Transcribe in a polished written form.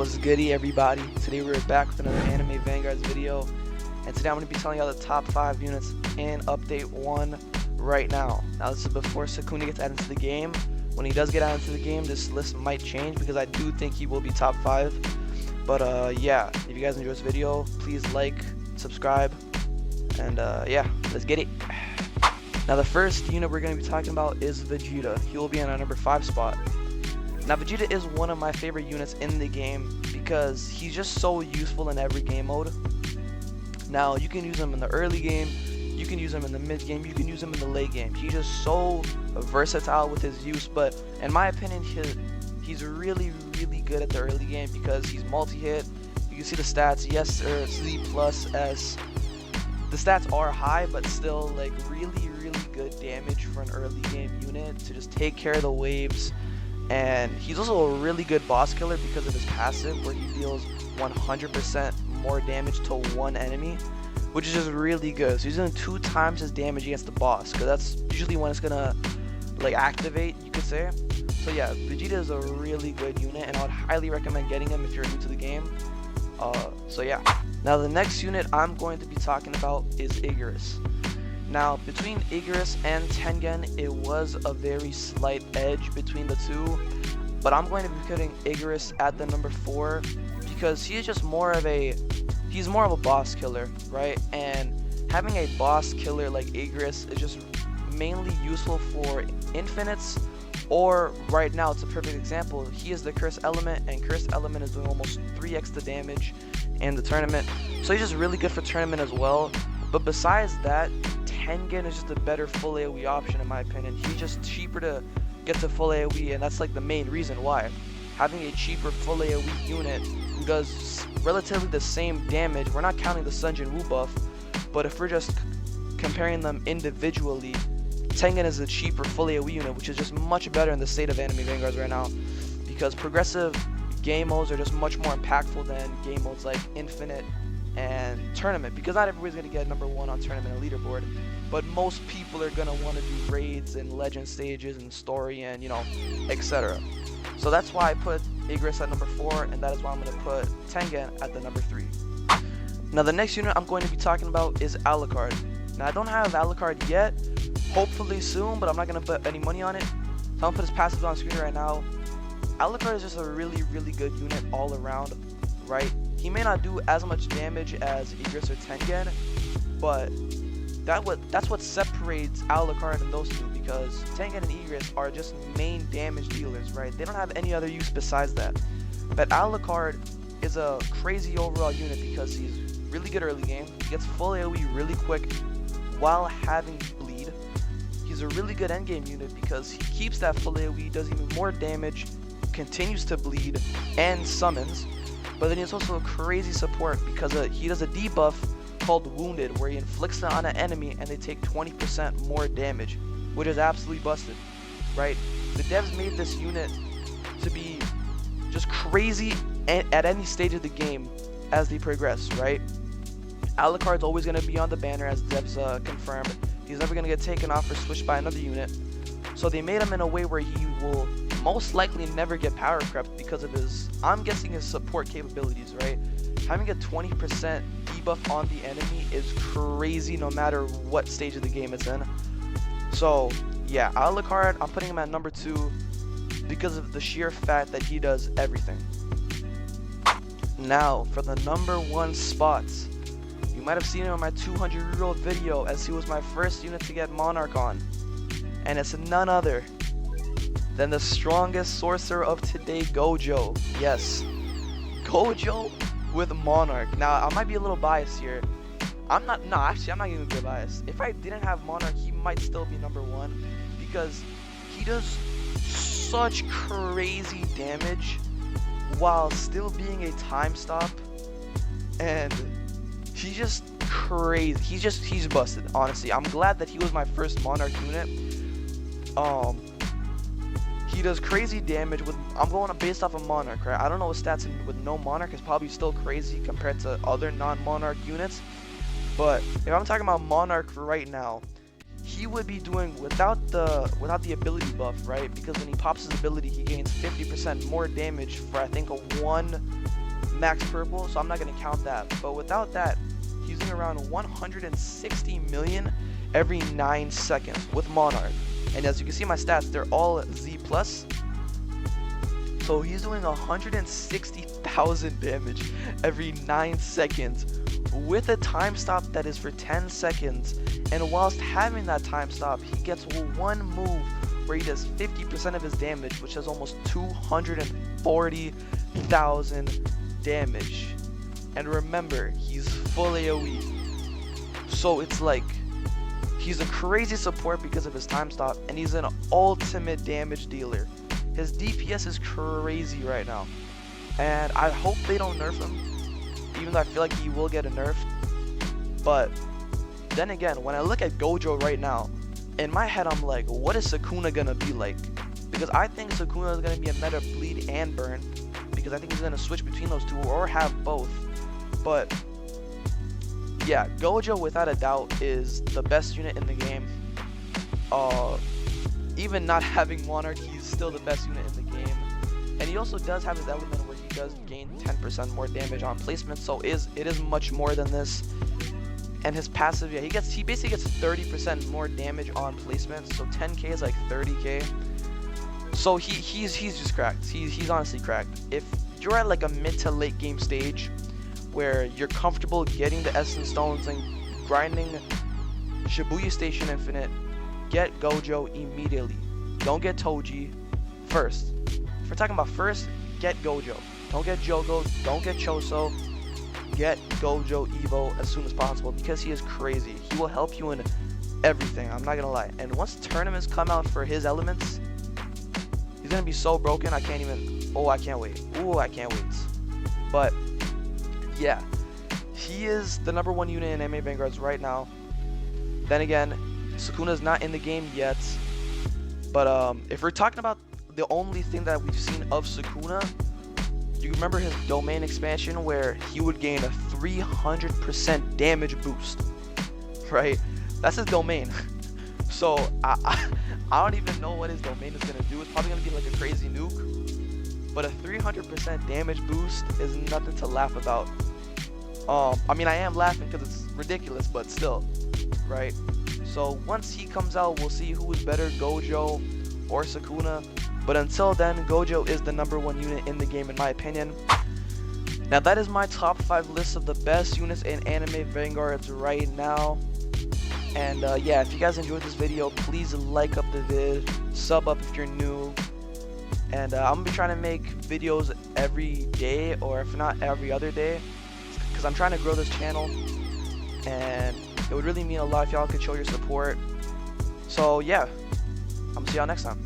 What's goody, everybody? Today we're back with another anime Vanguards video, and today I'm going to be telling y'all the top 5 units in update 1 right now. Now this is before Sukuna gets added into the game. When he does get added into the game, this list might change because I do think he will be top 5. But yeah, if you guys enjoy this video, please like, subscribe, and yeah, let's get it. Now the first unit we're going to be talking about is Vegeta. He will be in our number 5 spot. Now Vegeta is one of my favorite units in the game because he's just so useful in every game mode. Now you can use him in the early game, you can use him in the mid game, you can use him in the late game. He's just so versatile with his use, but in my opinion he's really good at the early game because he's multi-hit. You can see the stats, yes sir, Z plus S. The stats are high, but still like really good damage for an early game unit to just take care of the waves. And he's also a really good boss killer because of his passive where he deals 100% more damage to one enemy, which is just really good. So he's doing 2 times his damage against the boss because that's usually when it's gonna like activate, you could say. So yeah, Vegeta is a really good unit and I would highly recommend getting him if you're new to the game. So yeah. Now the next unit I'm going to be talking about is Icarus. Now, between Icarus and Tengen, it was a very slight edge between the two, but I'm going to be putting Icarus at the number 4 because he's just more of a boss killer, right? And having a boss killer like Icarus is just mainly useful for infinites, or right now it's a perfect example. He is the Curse Element, and Curse Element is doing almost 3x the damage in the tournament, so he's just really good for tournament as well. But besides that, Tengen is just a better full AoE option in my opinion. He's just cheaper to get to full AoE, and that's like the main reason why. Having a cheaper full AoE unit who does relatively the same damage, we're not counting the Sunjin Wu buff, but if we're just comparing them individually, Tengen is a cheaper full AoE unit, which is just much better in the state of anime Vanguards right now, because progressive game modes are just much more impactful than game modes like Infinite and Tournament, because not everybody's going to get number 1 on Tournament and Leaderboard, but most people are going to want to do raids and legend stages and story and, you know, etc. So that's why I put Icarus at number 4, and that is why I'm going to put Tengen at the number 3. Now the next unit I'm going to be talking about is Algar. Now I don't have Algar yet, hopefully soon, but I'm not going to put any money on it, so I'm going to put his passive on screen right now. Algar is just a really good unit all around, right? He may not do as much damage as Icarus or Tengen, but that's what separates Alucard and those two, because Tengen and Icarus are just main damage dealers, right? They don't have any other use besides that. But Alucard is a crazy overall unit because he's really good early game. He gets full AoE really quick while having bleed. He's a really good endgame unit because he keeps that full AoE, does even more damage, continues to bleed, and summons. But then he's also a crazy support because he does a debuff called Wounded, where he inflicts it on an enemy and they take 20% more damage, which is absolutely busted, right? The devs made this unit to be just crazy at any stage of the game as they progress, right? Alucard's always going to be on the banner, as the devs confirmed. He's never going to get taken off or switched by another unit. So they made him in a way where he will most likely never get power crept because of his, I'm guessing, his support capabilities, right? Having a 20% debuff on the enemy is crazy no matter what stage of the game it's in. So yeah, Alucard, I'm putting him at number 2 because of the sheer fact that he does everything. Now for the number 1 spots, you might have seen him in my 200-year-old video, as he was my first unit to get Monarch on, and it's none other than the strongest sorcerer of today, Gojo. Gojo with Monarch. Now I might be a little biased here. I'm not even be biased. If I didn't have Monarch, he might still be number 1 because he does such crazy damage while still being a time stop, and he's just crazy. He's busted, honestly. I'm glad that he was my first Monarch unit. He does crazy damage with, I'm going based off of Monarch, right? I don't know what stats with no Monarch is probably still crazy compared to other non-Monarch units, but if I'm talking about Monarch right now, he would be doing without the ability buff, right? Because when he pops his ability, he gains 50% more damage for I think a 1 max purple, so I'm not going to count that. But without that, he's using around 160 million every 9 seconds with Monarch. And as you can see my stats, they're all Z+. So he's doing 160,000 damage every 9 seconds with a time stop that is for 10 seconds. And whilst having that time stop, he gets one move where he does 50% of his damage, which has almost 240,000 damage. And remember, he's full AoE. So it's like, he's a crazy support because of his time stop, and he's an ultimate damage dealer. His DPS is crazy right now, and I hope they don't nerf him, even though I feel like he will get a nerf. But then again, when I look at Gojo right now, in my head I'm like, what is Sukuna gonna be like? Because I think Sukuna is gonna be a meta bleed and burn, because I think he's gonna switch between those two or have both. But yeah, Gojo without a doubt is the best unit in the game. Even not having Monarch, he's still the best unit in the game. And he also does have his element where he does gain 10% more damage on placement, so it is much more than this. And his passive, yeah, he basically gets 30% more damage on placement, so 10k is like 30k. So he's just cracked. He's honestly cracked. If you're at like a mid to late game stage where you're comfortable getting the Essence Stones and grinding Shibuya Station Infinite, get Gojo immediately. Don't get Toji first. If we're talking about first, get Gojo. Don't get Jogo, don't get Choso. Get Gojo Evo as soon as possible because he is crazy. He will help you in everything, I'm not gonna lie. And once tournaments come out for his elements, he's gonna be so broken, I can't even, oh, I can't wait. Ooh, I can't wait. But yeah, he is the #1 unit in anime Vanguards right now. Then again, Sukuna's not in the game yet. But if we're talking about the only thing that we've seen of Sukuna, you remember his domain expansion where he would gain a 300% damage boost, right? That's his domain. So I don't even know what his domain is gonna do. It's probably gonna be like a crazy nuke, but a 300% damage boost is nothing to laugh about. I mean, I am laughing because it's ridiculous, but still, right? So once he comes out, we'll see who is better, Gojo or Sukuna. But until then, Gojo is the #1 unit in the game in my opinion. Now that is my top 5 list of the best units in anime Vanguards right now. And yeah, if you guys enjoyed this video, please like up the vid, sub up if you're new. And I'm gonna be trying to make videos every day, or if not every other day, because I'm trying to grow this channel. And it would really mean a lot if y'all could show your support. So yeah, I'm gonna see y'all next time.